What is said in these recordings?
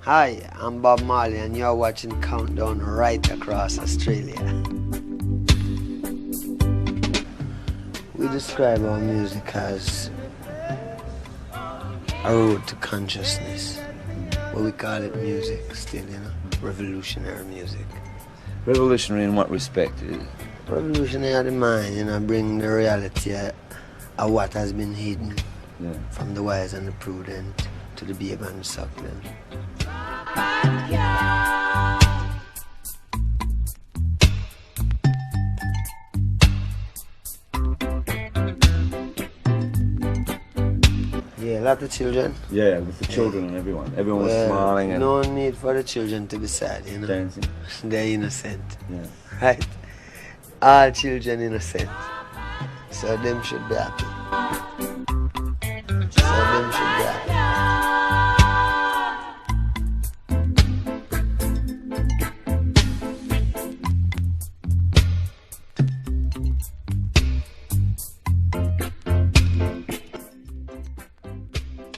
Hi, I'm Bob Marley and you're watching Countdown right across Australia. We describe our music as a road to consciousness, but we call it music still, revolutionary music. Revolutionary in what respect? Revolutionary of the mind, bring the reality of what has been hidden from the wise and the prudent to the babe and the suckling. Yeah, a lot of children. Yeah, with the children and everyone. Everyone was smiling and... No need for the children to be sad, dancing. They're innocent. Yeah. Right? All children innocent. So them should be happy.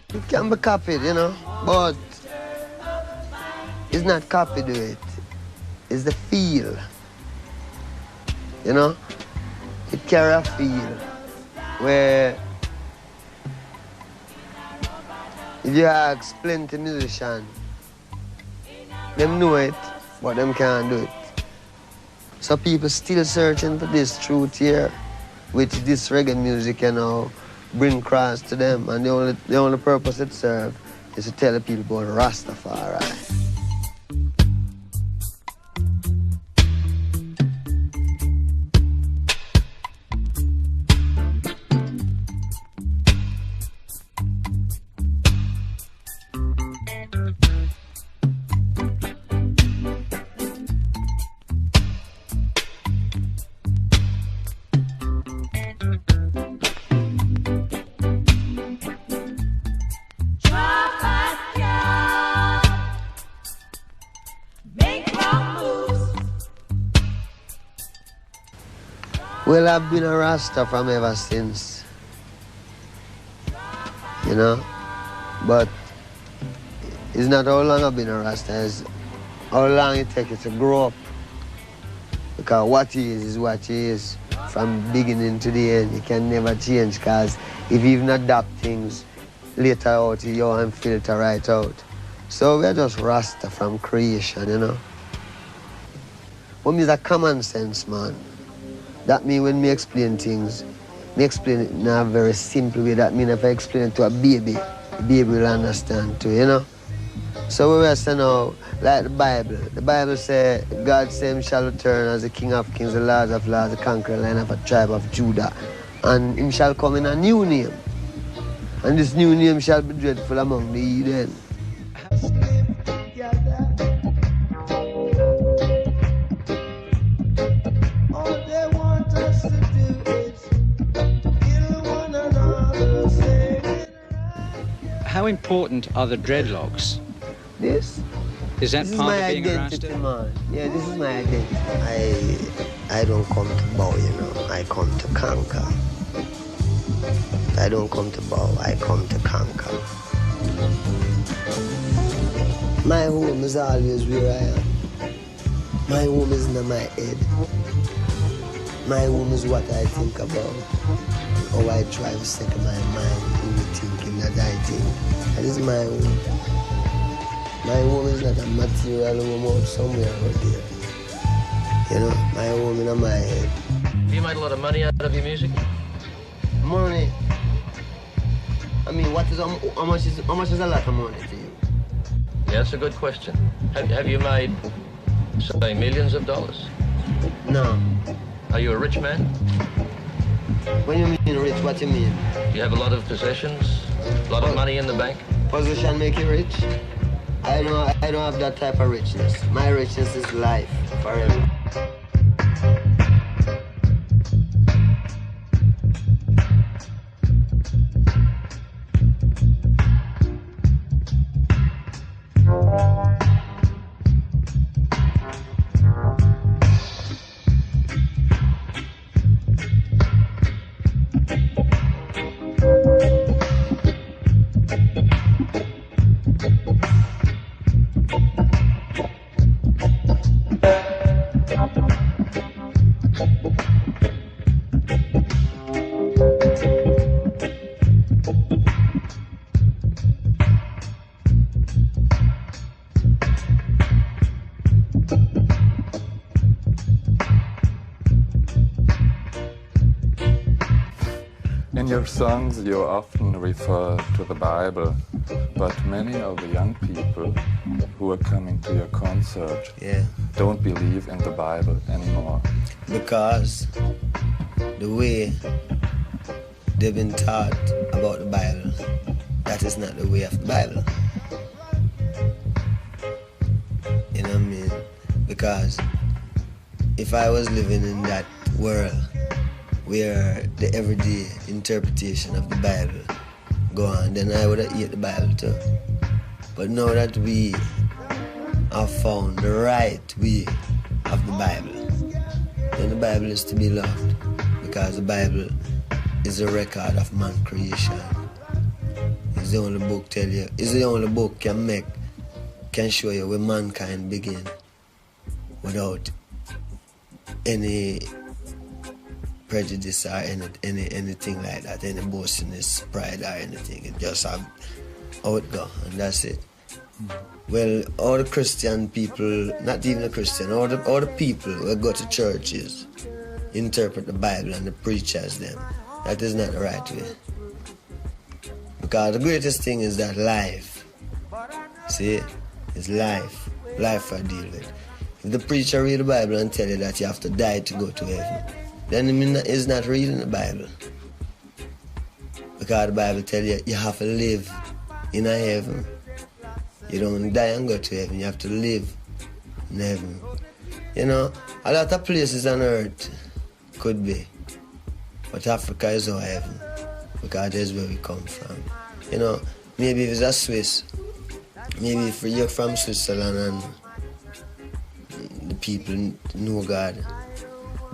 It can be copied, but it's not copied to it. It's the feel. It carry a feel where if you ask plenty musicians, them know it, but them can't do it. So people still searching for this truth here, which this reggae music, bring across to them, and the only purpose it serves is to tell the people about Rastafari. Well, I've been a Rasta from ever since, but it's not how long I've been a Rasta, it's how long it takes you to grow up. Because what he is what he is from beginning to the end. You can never change, because if you even adapt things later out, you won't filter right out. So we're just Rasta from creation, But me's a common sense, man. That means when me explain things, me explain it in a very simple way. That means if I explain it to a baby, the baby will understand too, So we say now, like the Bible says, God said him shall return as the King of Kings, the Lord of Lords, the conquering Lion of a tribe of Judah. And him shall come in a new name. And this new name shall be dreadful among the heathen. How important are the dreadlocks? This? Is that part of being a identity, Rasta? man. Yeah, this is my identity. I don't come to bow, I come to conquer. I don't come to bow, I come to conquer. My home is always where I am. My home is in my head. My home is what I think about. How I try to set my mind in the thinking that I think. That is my home. My home is not a material home out somewhere out there. My home in my head. Have you made a lot of money out of your music? Money? I mean, how much is a lot of money to you? Yeah, that's a good question. Have you made, say, millions of dollars? No. Are you a rich man? When you mean rich, what you mean? Do you have a lot of possessions? A lot of money in the bank? Position make you rich? I don't have that type of richness. My richness is life, forever. your songs, you often refer to the Bible, but many of the young people who are coming to your concert don't believe in the Bible anymore. Because the way they've been taught about the Bible, that is not the way of the Bible. You know what I mean? Because if I was living in that world where the everyday interpretation of the Bible go on, then I would have eaten the Bible too. But now that we have found the right way of the Bible, then the Bible is to be loved, because the Bible is a record of man creation. It's the only book it's the only book can show you where mankind began without any prejudice or anything like that, any boastfulness, pride or anything. It just have how it go, and that's it. Well, all the Christian people, not even the Christian, all the people who go to churches interpret the Bible and the preachers them. That is not the right way. Because the greatest thing is that life. See? It's life. Life I deal with. If the preacher read the Bible and tell you that you have to die to go to heaven, then he's not reading the Bible. Because the Bible tell you you have to live in a heaven. You don't die and go to heaven. You have to live in heaven. You know, a lot of places on earth could be. But Africa is our heaven. Because that's where we come from. You know, maybe if it's a Swiss, maybe if you're from Switzerland and the people know God,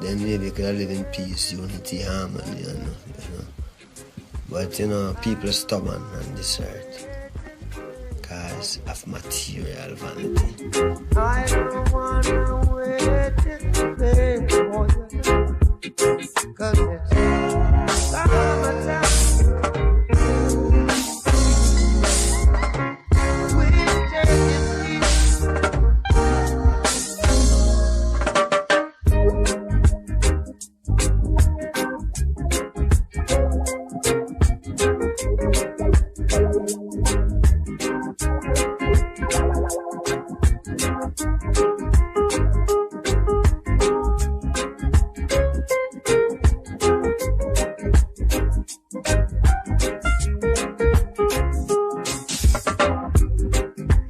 then maybe you could live in peace, unity, harmony, you know. But, you know, people are stubborn on this earth because of material vanity. I don't want to wait for you, 'cause it's summertime.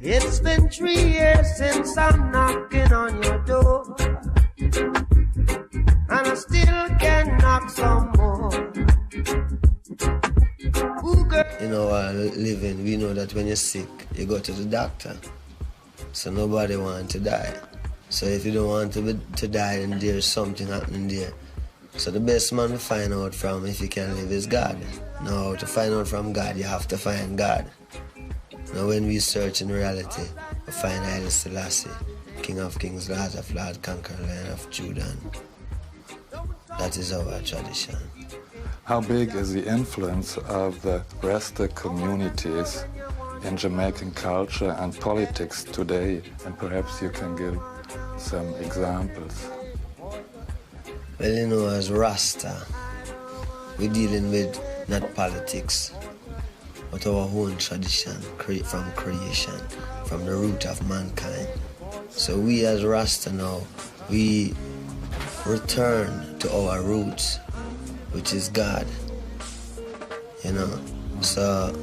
It's been 3 years since I'm knocking on your door, and I still can knock some more. You know, living, we know that when you're sick, you go to the doctor. So nobody wants to die. So if you don't want to die, then there's something happening there. So the best man to find out from if you can live is God. Now, to find out from God, you have to find God. Now when we search in reality, we find Haile Selassie, King of Kings, Lord of Lords, Conqueror, Lion of Judah. That is our tradition. How big is the influence of the Rasta communities in Jamaican culture and politics today? And perhaps you can give some examples. Well, you know, as Rasta, we're dealing with not politics, but our own tradition from creation, from the root of mankind. So we as Rasta now, we return to our roots, which is God, you know. So,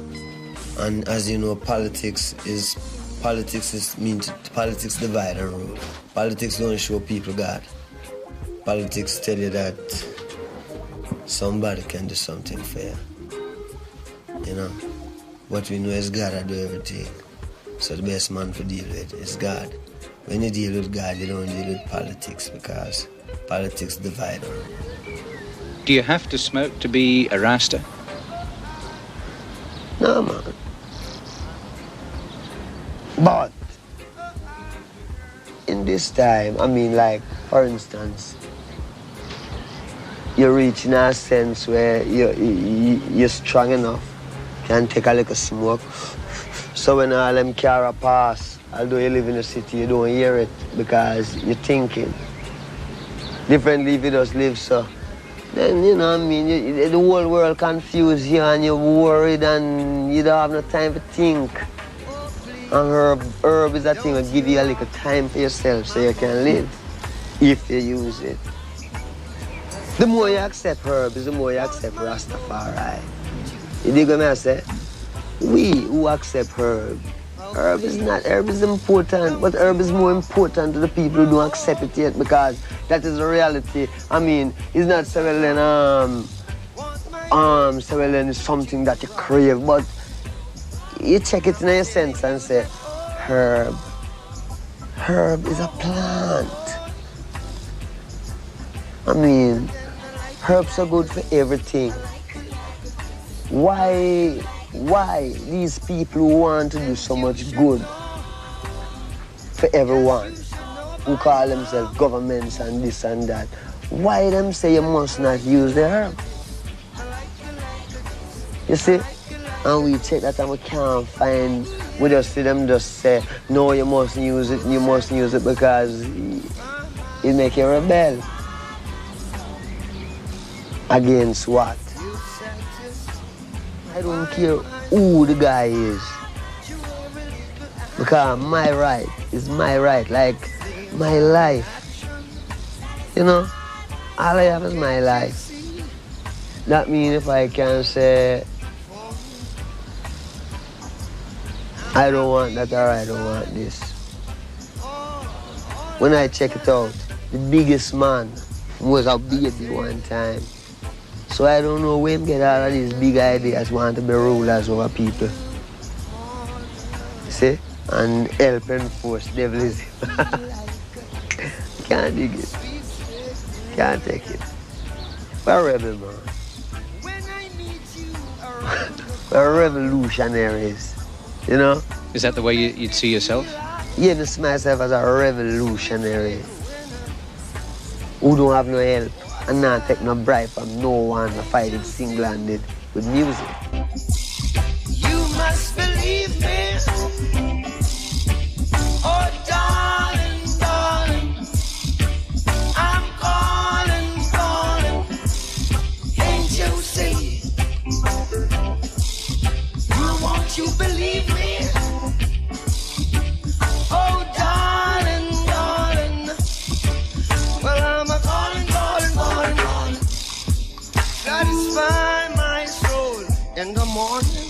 and as you know, politics divide and rule. Politics don't show people God. Politics tell you that somebody can do something fair, you know. What we know is God that do everything. So the best man to deal with is God. When you deal with God, you don't deal with politics, because politics divide. Do you have to smoke to be a Rasta? No, man. But in this time, I mean, like, for instance, you're reaching a sense where you're strong enough, can take a little smoke. So when all them car pass, although you live in the city, you don't hear it because you're thinking. Differently if you just live so then, you know what I mean, the whole world confused you and you're worried and you don't have no time to think. And herb is a thing that give you a little time for yourself so you can live, if you use it. The more you accept herbs, the more you accept Rastafari. You dig what I say? We who accept herb herb is important, but herb is more important to the people who don't accept it yet, because that is the reality. I mean, it's not selling selling is something that you crave, but you check it in your sense and say, herb is a plant. I mean, herbs are good for everything. Why these people who want to do so much good for everyone, who call themselves governments and this and that, why them say you must not use the herb? You see? And we check that and we can't find, we just see them just say, no, you mustn't use it because it make you rebel. Against what? I don't care who the guy is, because my right is my right, like my life. You know, all I have is my life. That means if I can say, I don't want that or I don't want this. When I check it out, the biggest man was a baby one time. So I don't know where him get all of these big ideas, want to be rulers over people. See? And help enforce devilism. Can't dig it. Can't take it. We're rebel, man. We're revolutionaries, you know? Is that the way you'd see yourself? Yeah, I see myself as a revolutionary who don't have no help and not take no bribe from no one to fight it single-handed with music. You must believe me. Oh, darling, darling, I'm calling. Can't you see? Won't you believe me? Oh, darling, well, I'm a calling. Satisfy my soul in the morning.